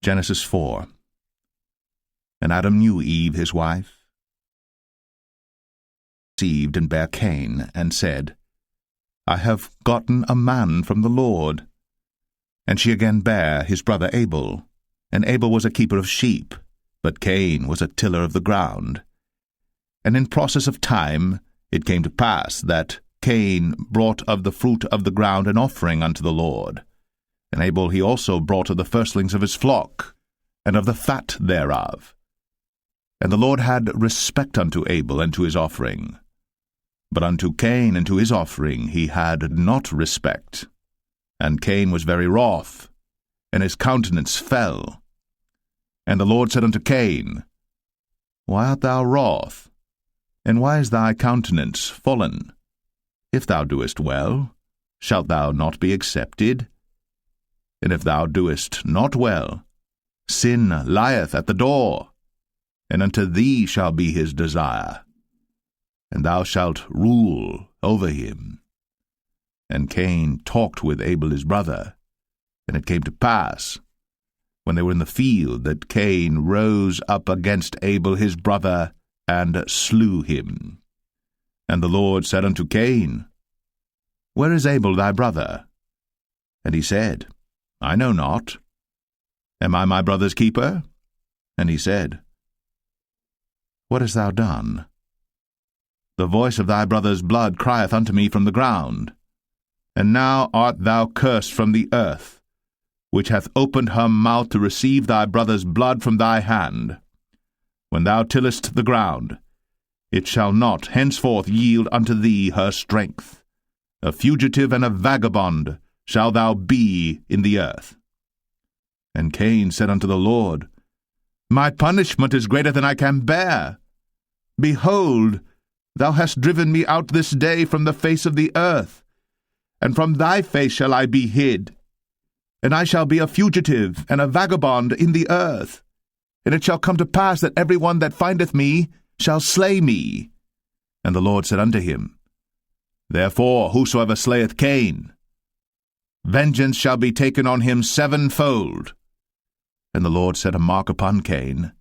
Genesis 4. And Adam knew Eve his wife, conceived and bare Cain, and said, I have gotten a man from the Lord. And she again bare his brother Abel. And Abel was a keeper of sheep, but Cain was a tiller of the ground. And in process of time it came to pass that Cain brought of the fruit of the ground an offering unto the Lord. And Abel he also brought of the firstlings of his flock, and of the fat thereof. And the Lord had respect unto Abel and to his offering. But unto Cain and to his offering he had not respect. And Cain was very wroth, and his countenance fell. And the Lord said unto Cain, Why art thou wroth? And why is thy countenance fallen? If thou doest well, shalt thou not be accepted? And if thou doest not well, sin lieth at the door, and unto thee shall be his desire, and thou shalt rule over him. And Cain talked with Abel his brother, and it came to pass, when they were in the field, that Cain rose up against Abel his brother, and slew him. And the Lord said unto Cain, Where is Abel thy brother? And he said, I know not. Am I my brother's keeper? And he said, What hast thou done? The voice of thy brother's blood crieth unto me from the ground. And now art thou cursed from the earth, which hath opened her mouth to receive thy brother's blood from thy hand. When thou tillest the ground, it shall not henceforth yield unto thee her strength. A fugitive and a vagabond shalt thou be in the earth. And Cain said unto the Lord, My punishment is greater than I can bear. Behold, thou hast driven me out this day from the face of the earth, and from thy face shall I be hid. And I shall be a fugitive and a vagabond in the earth. And it shall come to pass that every one that findeth me shall slay me. And the Lord said unto him, Therefore whosoever slayeth Cain, vengeance shall be taken on him sevenfold. And the Lord set a mark upon Cain,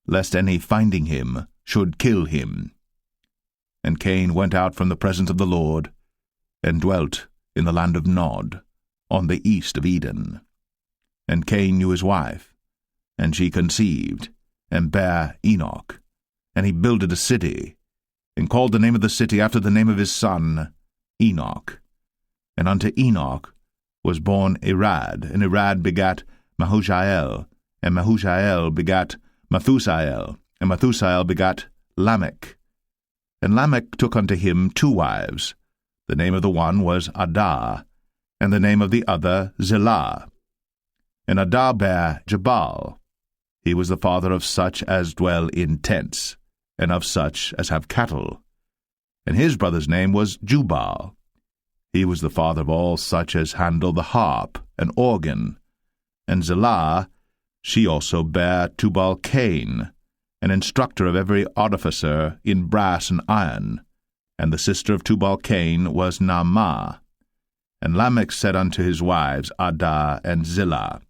lest any finding him should kill him. And Cain went out from the presence of the Lord, and dwelt in the land of Nod, on the east of Eden. And Cain knew his wife, and she conceived, and bare Enoch. And he builded a city, and called the name of the city after the name of his son, Enoch. And unto Enoch was born Irad, and Irad begat Mahushael, and Mahushael begat Methusael, and Methusael begat Lamech. And Lamech took unto him 2 wives. The name of the one was Adah, and the name of the other Zillah. And Adah bare Jabal. He was the father of such as dwell in tents, and of such as have cattle. And his brother's name was Jubal. He was the father of all such as handle the harp and organ. And Zillah, she also bare Tubal-Cain, an instructor of every artificer in brass and iron. And the sister of Tubal-Cain was Naamah. And Lamech said unto his wives, Adah and Zillah,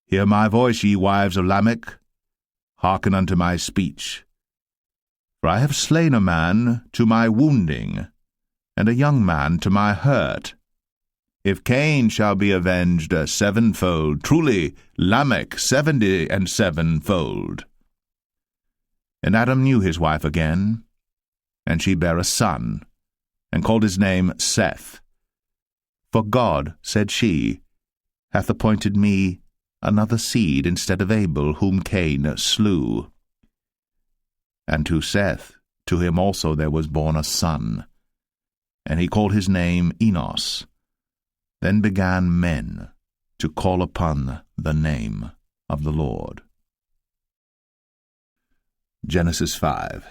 Hear my voice, ye wives of Lamech. Hearken unto my speech. For I have slain a man to my wounding, and a young man to my hurt. If Cain shall be avenged 7-fold, truly Lamech 77-fold. And Adam knew his wife again, and she bare a son, and called his name Seth. For God, said she, hath appointed me another seed instead of Abel, whom Cain slew. And to Seth, to him also there was born a son, and he called his name Enos. Then began men to call upon the name of the Lord. Genesis 5.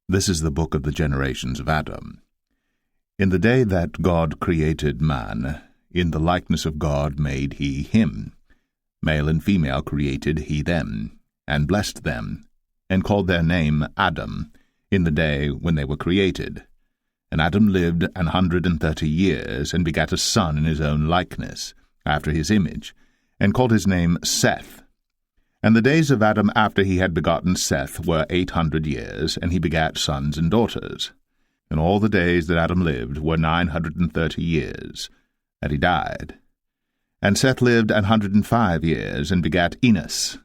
This is the book of the generations of Adam. In the day that God created man, in the likeness of God made he him. Male and female created he them, and blessed them, and called their name Adam, in the day when they were created. And Adam lived 130 years, and begat a son in his own likeness, after his image, and called his name Seth. And the days of Adam after he had begotten Seth were 800 years, and he begat sons and daughters. And all the days that Adam lived were 930 years, and he died. And Seth lived 105 years, and begat Enos.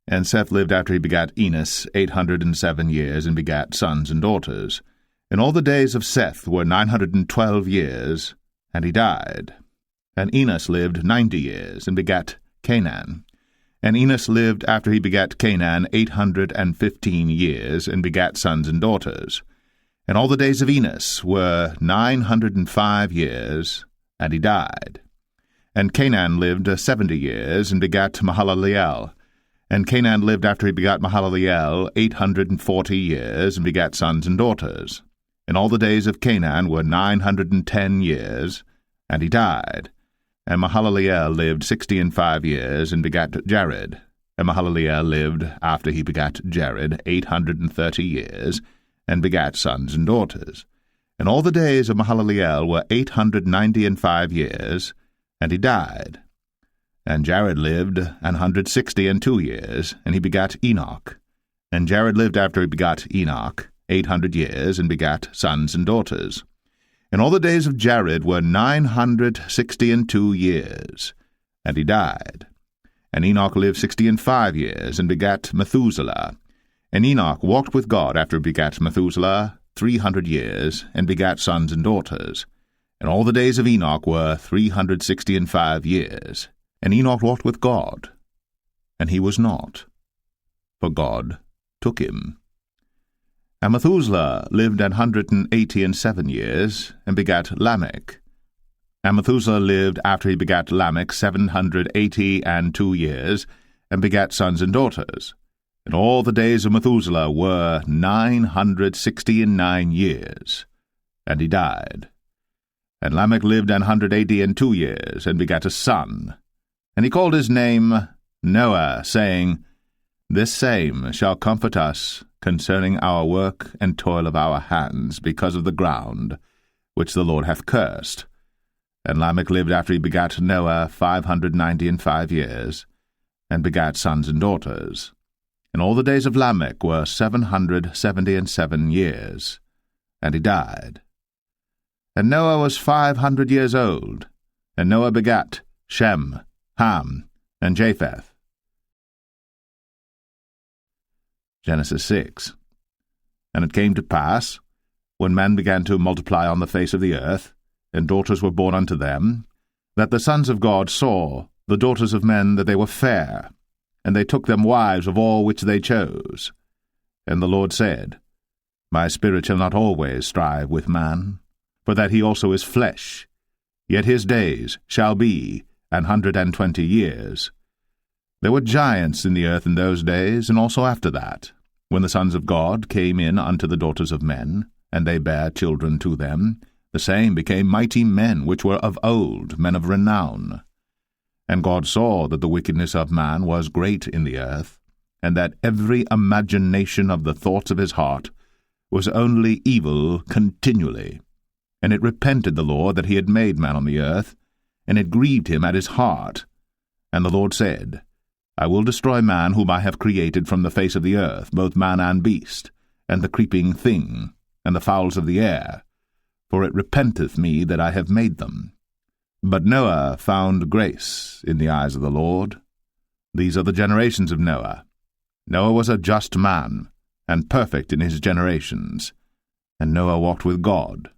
And Seth lived after he begat Enos 807 years, and begat sons and daughters. And all the days of Seth were 912 years, and he died. And Enos lived 90 years, and begat Canaan. And Enos lived after he begat Canaan 815 years, and begat sons and daughters. And all the days of Enos were 905 years, and he died. And Canaan lived 70 years, and begat Mahalaleel. And Canaan lived after he begat Mahalaleel 840 years, and begat sons and daughters. And all the days of Canaan were 910 years, and he died. And Mahalaleel lived 65 years, and begat Jared. And Mahalaleel lived, after he begat Jared, 830 years, and begat sons and daughters. And all the days of Mahalaleel were 895 years, and he died. And Jared lived 162 years, and he begat Enoch. And Jared lived after he begat Enoch 800 years, and begat sons and daughters. And all the days of Jared were 962 years, and he died. And Enoch lived 65 years, and begat Methuselah. And Enoch walked with God after he begat Methuselah 300 years, and begat sons and daughters. And all the days of Enoch were 365 years. And Enoch walked with God, and he was not, for God took him. And Methuselah lived 187 years, and begat Lamech. And Methuselah lived after he begat Lamech 782 years, and begat sons and daughters. And all the days of Methuselah were 969 years, and he died. And Lamech lived 182 years, and begat a son. And he called his name Noah, saying, This same shall comfort us concerning our work and toil of our hands, because of the ground which the Lord hath cursed. And Lamech lived after he begat Noah 595 years, and begat sons and daughters. And all the days of Lamech were 777 years, and he died. And Noah was 500 years old, and Noah begat Shem, Ham, and Japheth. Genesis 6. And it came to pass, when men began to multiply on the face of the earth, and daughters were born unto them, that the sons of God saw the daughters of men that they were fair, and they took them wives of all which they chose. And the Lord said, My spirit shall not always strive with man, for that he also is flesh, yet his days shall be 120 years. There were giants in the earth in those days, and also after that, when the sons of God came in unto the daughters of men, and they bare children to them, the same became mighty men which were of old, men of renown. And God saw that the wickedness of man was great in the earth, and that every imagination of the thoughts of his heart was only evil continually. And it repented the Lord that he had made man on the earth, and it grieved him at his heart. And the Lord said, I will destroy man whom I have created from the face of the earth, both man and beast, and the creeping thing, and the fowls of the air, for it repenteth me that I have made them. But Noah found grace in the eyes of the Lord. These are the generations of Noah. Noah was a just man, and perfect in his generations. And Noah walked with God.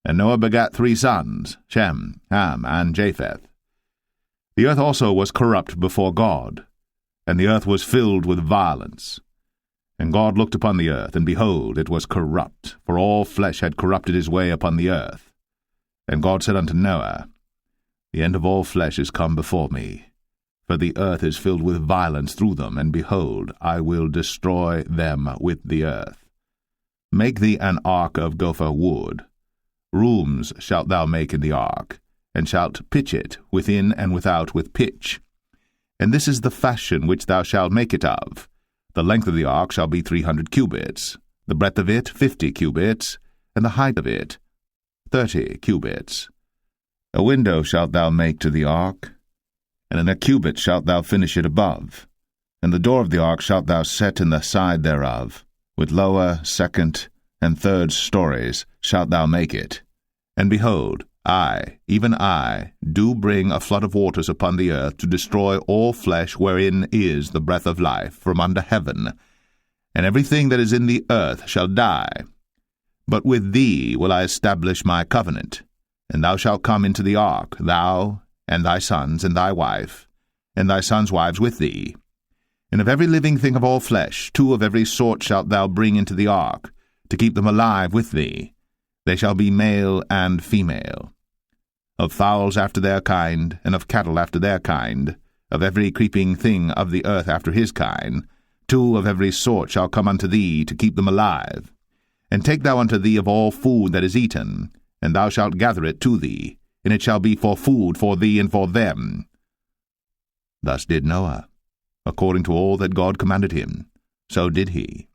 And Noah begat 3 sons, Shem, Ham, and Japheth. The earth also was corrupt before God, and the earth was filled with violence. And God looked upon the earth, and behold, it was corrupt, for all flesh had corrupted his way upon the earth. And God said unto Noah, The end of all flesh is come before me, for the earth is filled with violence through them, and behold, I will destroy them with the earth. Make thee an ark of gopher wood. Rooms shalt thou make in the ark, and shalt pitch it within and without with pitch. And this is the fashion which thou shalt make it of. The length of the ark shall be 300 cubits, the breadth of it 50 cubits, and the height of it 30 cubits. A window shalt thou make to the ark, and in a cubit shalt thou finish it above. And the door of the ark shalt thou set in the side thereof, with lower, second, and third stories shalt thou make it. And behold, I, even I, do bring a flood of waters upon the earth to destroy all flesh wherein is the breath of life from under heaven, and everything that is in the earth shall die. But with thee will I establish my covenant, and thou shalt come into the ark, thou, and thy sons, and thy wife, and thy sons' wives with thee. And of every living thing of all flesh, 2 of every sort shalt thou bring into the ark, to keep them alive with thee. They shall be male and female. Of fowls after their kind, and of cattle after their kind, of every creeping thing of the earth after his kind, 2 of every sort shall come unto thee, to keep them alive. And take thou unto thee of all food that is eaten, and thou shalt gather it to thee, and it shall be for food for thee and for them. Thus did Noah. According to all that God commanded him, so did he.